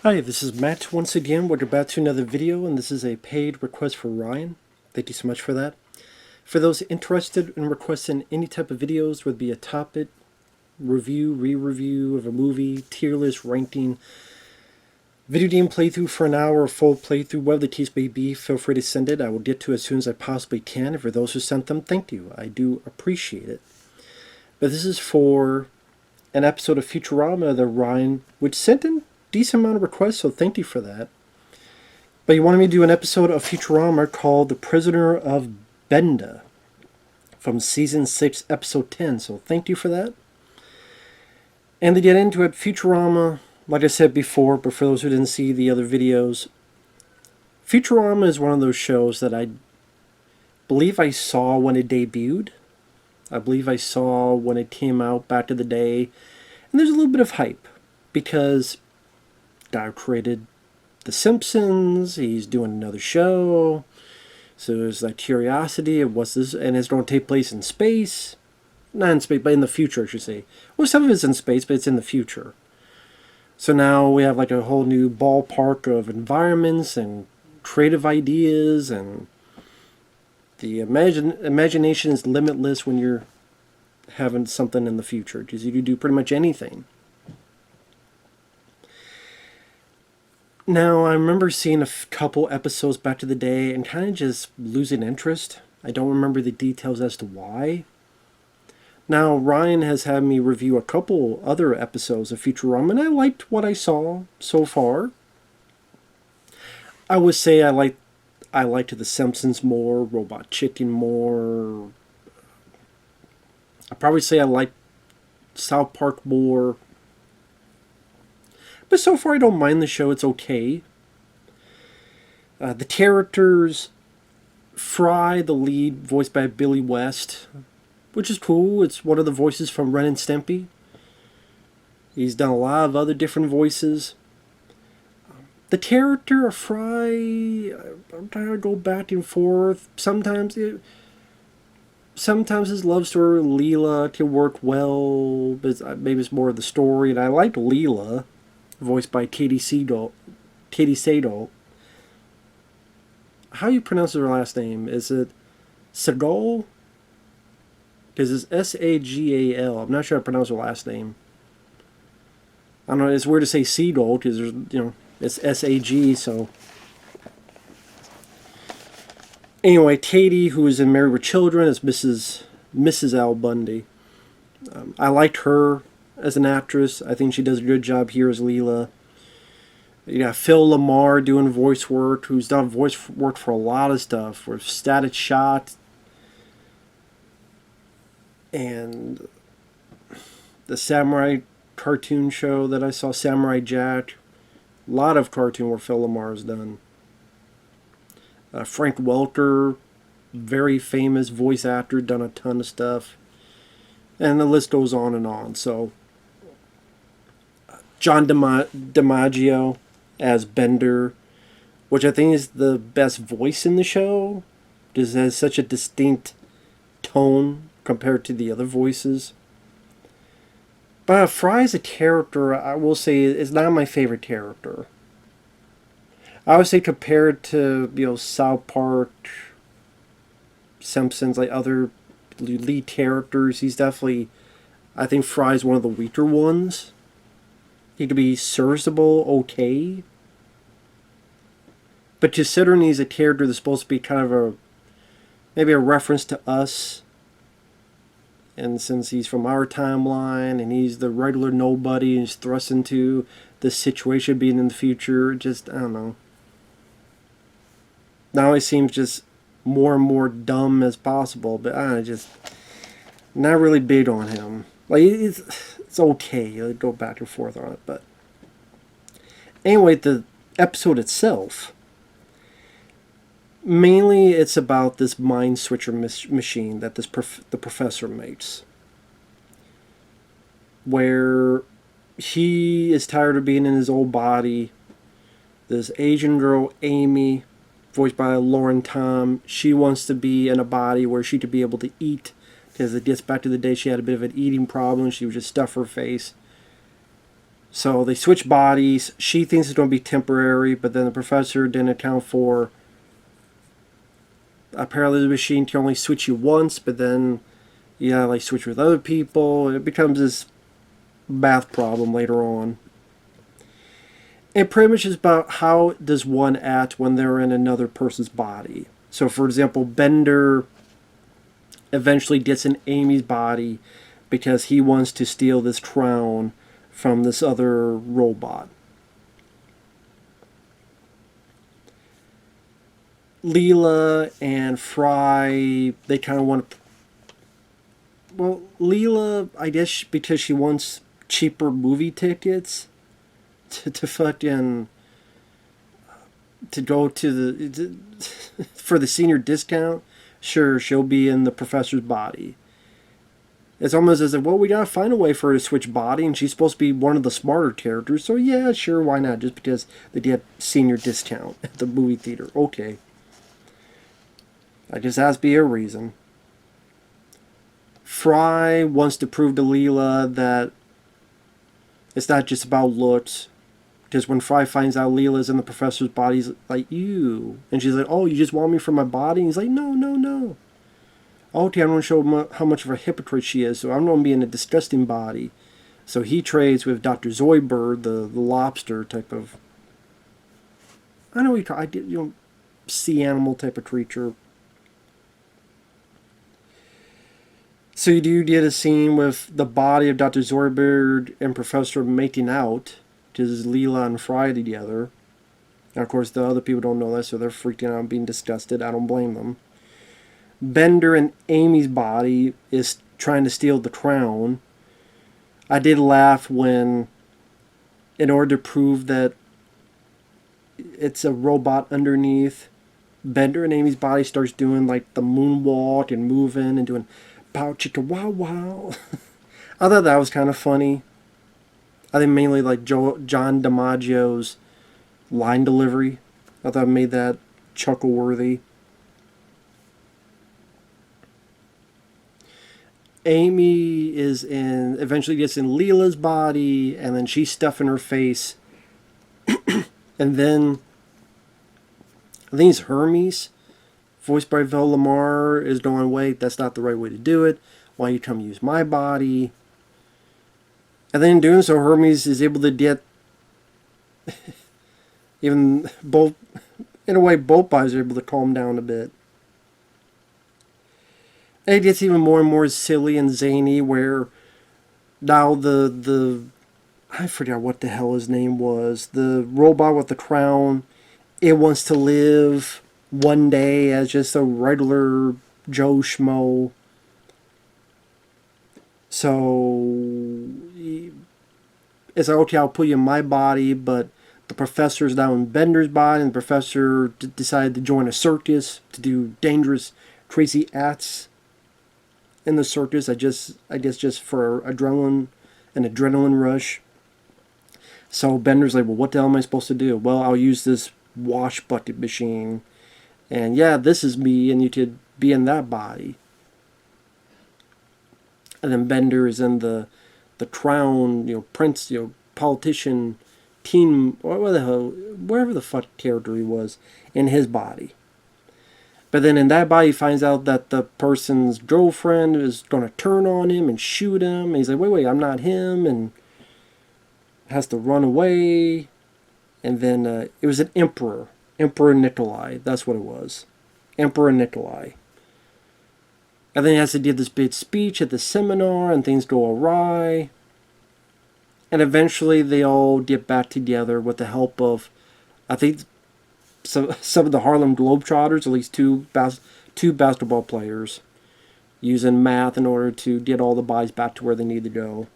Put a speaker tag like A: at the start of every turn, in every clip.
A: Hi, this is Matt once again. We're about to another video, and this is a paid request for Ryan. Thank you so much for that. For those interested in requesting any type of videos, whether it be a topic, review, re-review of a movie, tier list, ranking, video game playthrough for an hour, or full playthrough, whatever the case may be, feel free to send it. I will get to it as soon as I possibly can. And for those who sent them, thank you. I do appreciate it. But this is for an episode of Futurama that Ryan, which sent in decent amount of requests, so thank you for that. But he wanted me to do an episode of Futurama called The Prisoner of Benda from Season 6, Episode 10, so thank you for that. And to get into it, Futurama, like I said before, but for those who didn't see the other videos, Futurama is one of those shows that I believe I saw when it debuted. I believe I saw when it came out back in the day. And there's a little bit of hype because guy created The Simpsons, he's doing another show, so there's that curiosity of what's this, and it's going to take place in space. Not in space, but in the future, I should say. Well, some of it's in space, but it's in the future. So now we have like a whole new ballpark of environments and creative ideas, and the imagination is limitless when you're having something in the future, because you can do pretty much anything. Now, I remember seeing a couple episodes back to the day and kind of just losing interest. I don't remember the details as to why. Now, Ryan has had me review a couple other episodes of Futurama, and I liked what I saw so far. I would say I liked The Simpsons more, Robot Chicken more. I'd probably say I liked South Park more. But so far, I don't mind the show. It's okay. The characters, Fry, the lead, voiced by Billy West, which is cool. It's one of the voices from Ren and Stimpy. He's done a lot of other different voices. The character of Fry, I'm trying to go back and forth. Sometimes his love story with Leela can work well, but maybe it's more of the story. And I liked Leela, voiced by Katie Sagal. How do you pronounce her last name? Is it Sagal? Because it's Sagal. I'm not sure how to pronounce her last name. I don't know. It's weird to say Seagull because there's it's Sag. So anyway, Katie, who is in Married with Children, is Mrs. Al Bundy. I liked her as an actress. I think she does a good job here as Leela. You got Phil Lamar doing voice work, who's done voice work for a lot of stuff, for Static Shock and the Samurai cartoon show that I saw, Samurai Jack. A lot of cartoon where Phil Lamar has done. Frank Welker, very famous voice actor, done a ton of stuff. And the list goes on and on. So John DiMaggio as Bender, which I think is the best voice in the show, because it has such a distinct tone compared to the other voices. But Fry as a character, I will say, is not my favorite character. I would say compared to South Park, Simpsons, like other lead characters, he's definitely, I think Fry's one of the weaker ones. He could be serviceable, okay. But considering he's a character that's supposed to be kind of maybe a reference to us, and since he's from our timeline and he's the regular nobody and he's thrust into this situation being in the future, just, I don't know. Now he seems just more and more dumb as possible, but I just not really big on him. Like, it's okay. I'll go back and forth on it, but anyway, the episode itself, mainly it's about this mind switcher machine that the professor makes, where he is tired of being in his old body. This Asian girl, Amy, voiced by Lauren Tom, she wants to be in a body where she could be able to eat, because it gets back to the day she had a bit of an eating problem. She would just stuff her face. So they switch bodies. She thinks it's going to be temporary, but then the professor didn't account for apparently the machine can only switch you once, but then like switch with other people. It becomes this math problem later on. It pretty much is about how does one act when they're in another person's body. So, for example, Bender eventually gets in Amy's body because he wants to steal this crown from this other robot. Leela and Fry, they kind of want to. Well, Leela, I guess because she wants cheaper movie tickets to fucking. To go to the. For the senior discount, sure, she'll be in the professor's body. It's almost as if, well, we gotta find a way for her to switch body, and she's supposed to be one of the smarter characters, so yeah, sure, why not? Just because they get senior discount at the movie theater. Okay. I guess that has to be a reason. Fry wants to prove to Leela that it's not just about looks. Because when Fry finds out Leela's in the professor's body, he's like, you. And she's like, oh, you just want me for my body? And he's like, no, no, no. Okay, I'm going to show how much of a hypocrite she is, so I'm going to be in a disgusting body. So he trades with Dr. Zoidberg, the lobster type of... I know I did, sea animal type of creature. So you do get a scene with the body of Dr. Zoidberg and Professor making out, because Leela and Fry together. And of course, the other people don't know that, so they're freaking out and being disgusted. I don't blame them. Bender and Amy's body is trying to steal the crown. I did laugh when, in order to prove that it's a robot underneath, Bender and Amy's body starts doing like the moonwalk and moving and doing pow chicka wow wow. I thought that was kind of funny. I think mainly like John DiMaggio's line delivery. I thought it made that chuckle worthy. Amy eventually gets in Leela's body, and then she's stuffing her face. And then I think it's Hermes, voiced by Vel Lamar, is going, wait, that's not the right way to do it. Why don't you come use my body? And then in doing so, Hermes is able to get even both, in a way, both bodies are able to calm down a bit. And it gets even more and more silly and zany, where now I forgot what the hell his name was. The robot with the crown, it wants to live one day as just a regular Joe Schmo. So it's like, okay, I'll put you in my body, but the professor's now in Bender's body, and the professor decided to join a circus to do dangerous, crazy acts in the circus. I guess just for an adrenaline rush. So Bender's like, well, what the hell am I supposed to do? Well, I'll use this wash bucket machine, and yeah, this is me, and you could be in that body. And then Bender is in the crown, prince, politician, teen, wherever the fuck character he was, in his body. But then in that body, he finds out that the person's girlfriend is going to turn on him and shoot him. And he's like, wait, I'm not him. And has to run away. And then it was an emperor. Emperor Nikolai. That's what it was. Emperor Nikolai. And then he has to give this big speech at the seminar, and things go awry. And eventually they all get back together with the help of, I think, some of the Harlem Globetrotters, at least two basketball players, using math in order to get all the bodies back to where they need to go.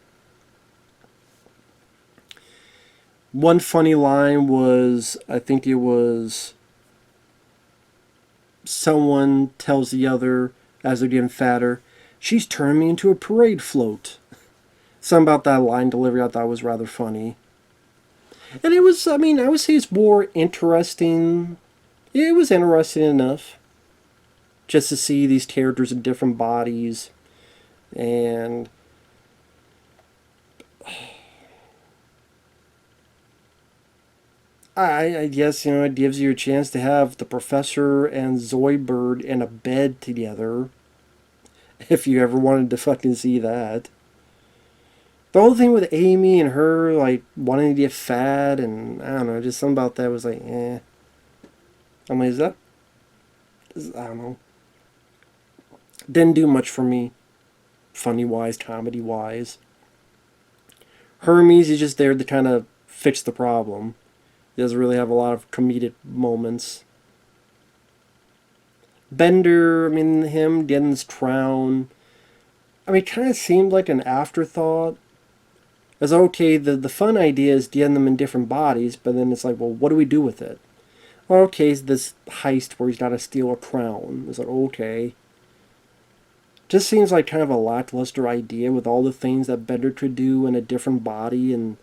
A: One funny line was, I think it was, someone tells the other, as they're getting fatter, she's turned me into a parade float. Something about that line delivery I thought was rather funny. And it was, I would say it's more interesting. It was interesting enough just to see these characters in different bodies. And I guess, it gives you a chance to have the professor and Zoidberg in a bed together. If you ever wanted to fucking see that. The whole thing with Amy and her, like, wanting to get fat, and I don't know, just something about that was like, eh. I'm like, I don't know. Didn't do much for me, funny wise, comedy wise. Hermes is just there to kind of fix the problem. He doesn't really have a lot of comedic moments. Bender, I mean, him getting his crown, I mean, it kind of seemed like an afterthought. It's okay, the fun idea is getting them in different bodies, but then it's like, well, what do we do with it? Well, okay, it's this heist where he's got to steal a crown. It's like, okay. Just seems like kind of a lackluster idea with all the things that Bender could do in a different body, and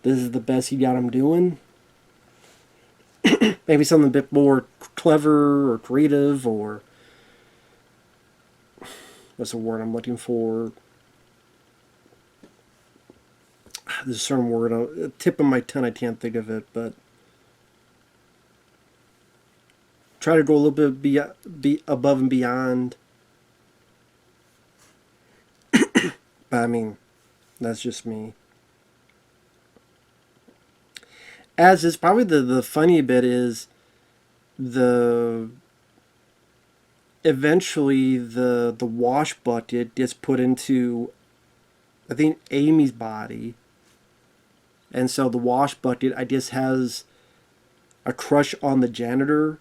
A: this is the best he got him doing. Maybe something a bit more clever or creative, or what's the word I'm looking for? There's a certain word on the tip of my tongue. I can't think of it, but try to go a little bit be above and beyond. But I mean, that's just me. As is probably the funny bit is the eventually the wash bucket gets put into, I think, Amy's body, and so the wash bucket, I guess, has a crush on the janitor,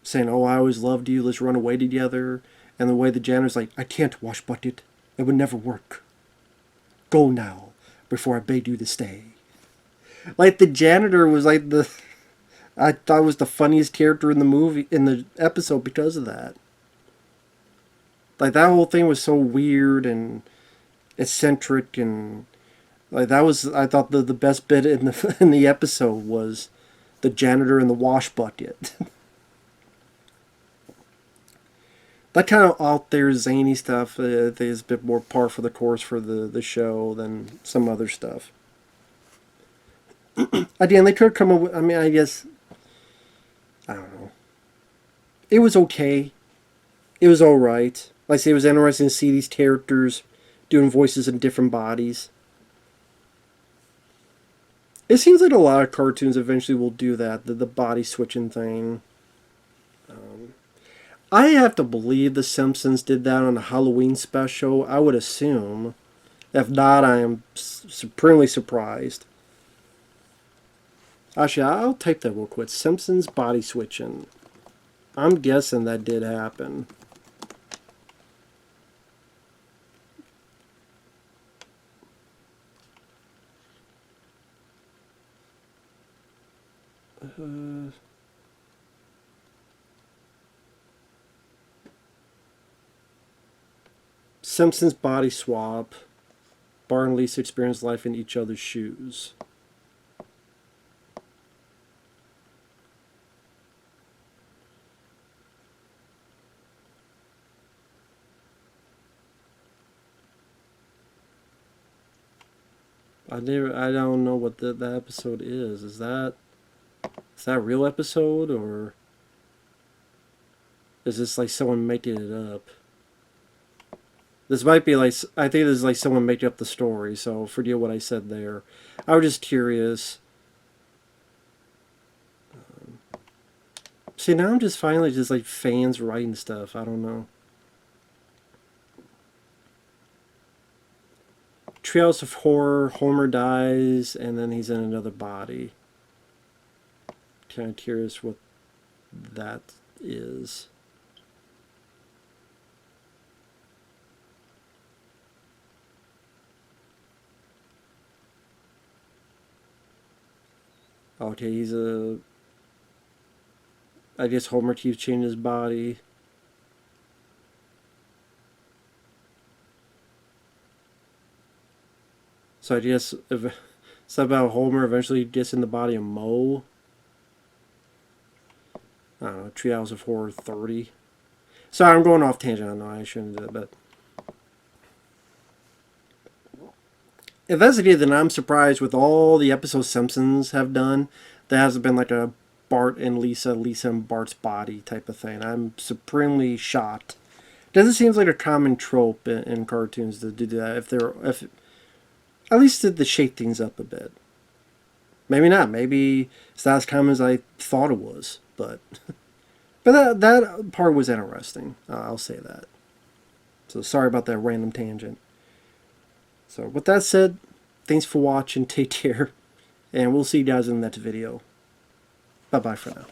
A: saying, "Oh, I always loved you. Let's run away together." And the way the janitor's like, "I can't, wash bucket. It would never work. Go now, before I beg you to stay." Like, the janitor was like I thought was the funniest character in the movie, in the episode, because of that. Like, that whole thing was so weird and eccentric, and like, that was, I thought, the best bit in the in the episode was the janitor and the wash bucket. That kind of out there zany stuff, I think, is a bit more par for the course for the show than some other stuff. Again, they could come up with, I mean, I guess, I don't know. It was okay. It was alright. Like I say, it was interesting to see these characters doing voices in different bodies. It seems like a lot of cartoons eventually will do that, the body switching thing. I have to believe The Simpsons did that on a Halloween special. I would assume. If not, I am supremely surprised. Actually, I'll type that real quick. Simpsons body switching. I'm guessing that did happen. Simpsons body swap. Bart and Lisa experience life in each other's shoes. I don't know what the episode is. Is that a real episode, or is this like someone making it up? This might be like, I think this is like someone making up the story, so forget what I said there. I was just curious. See, now I'm just finally just like fans writing stuff. I don't know. Treehouse of Horror, Homer dies, and then he's in another body. Kind of curious what that is. Okay, he's a... I guess Homer keeps changing his body. So I guess if somehow Homer eventually gets in the body of Moe. I don't know, Treehouse of Horror 30. Sorry, I'm going off tangent. I know I shouldn't do that, but if that's the case, then I'm surprised with all the episodes Simpsons have done There hasn't been like a Bart and Lisa, Lisa and Bart's body type of thing. I'm supremely shocked. Doesn't seem like a common trope in cartoons to do that. If at least to shake things up a bit. Maybe not. Maybe it's not as common as I thought it was. But that part was interesting. I'll say that. So sorry about that random tangent. So with that said, thanks for watching. Take care. And we'll see you guys in the next video. Bye-bye for now.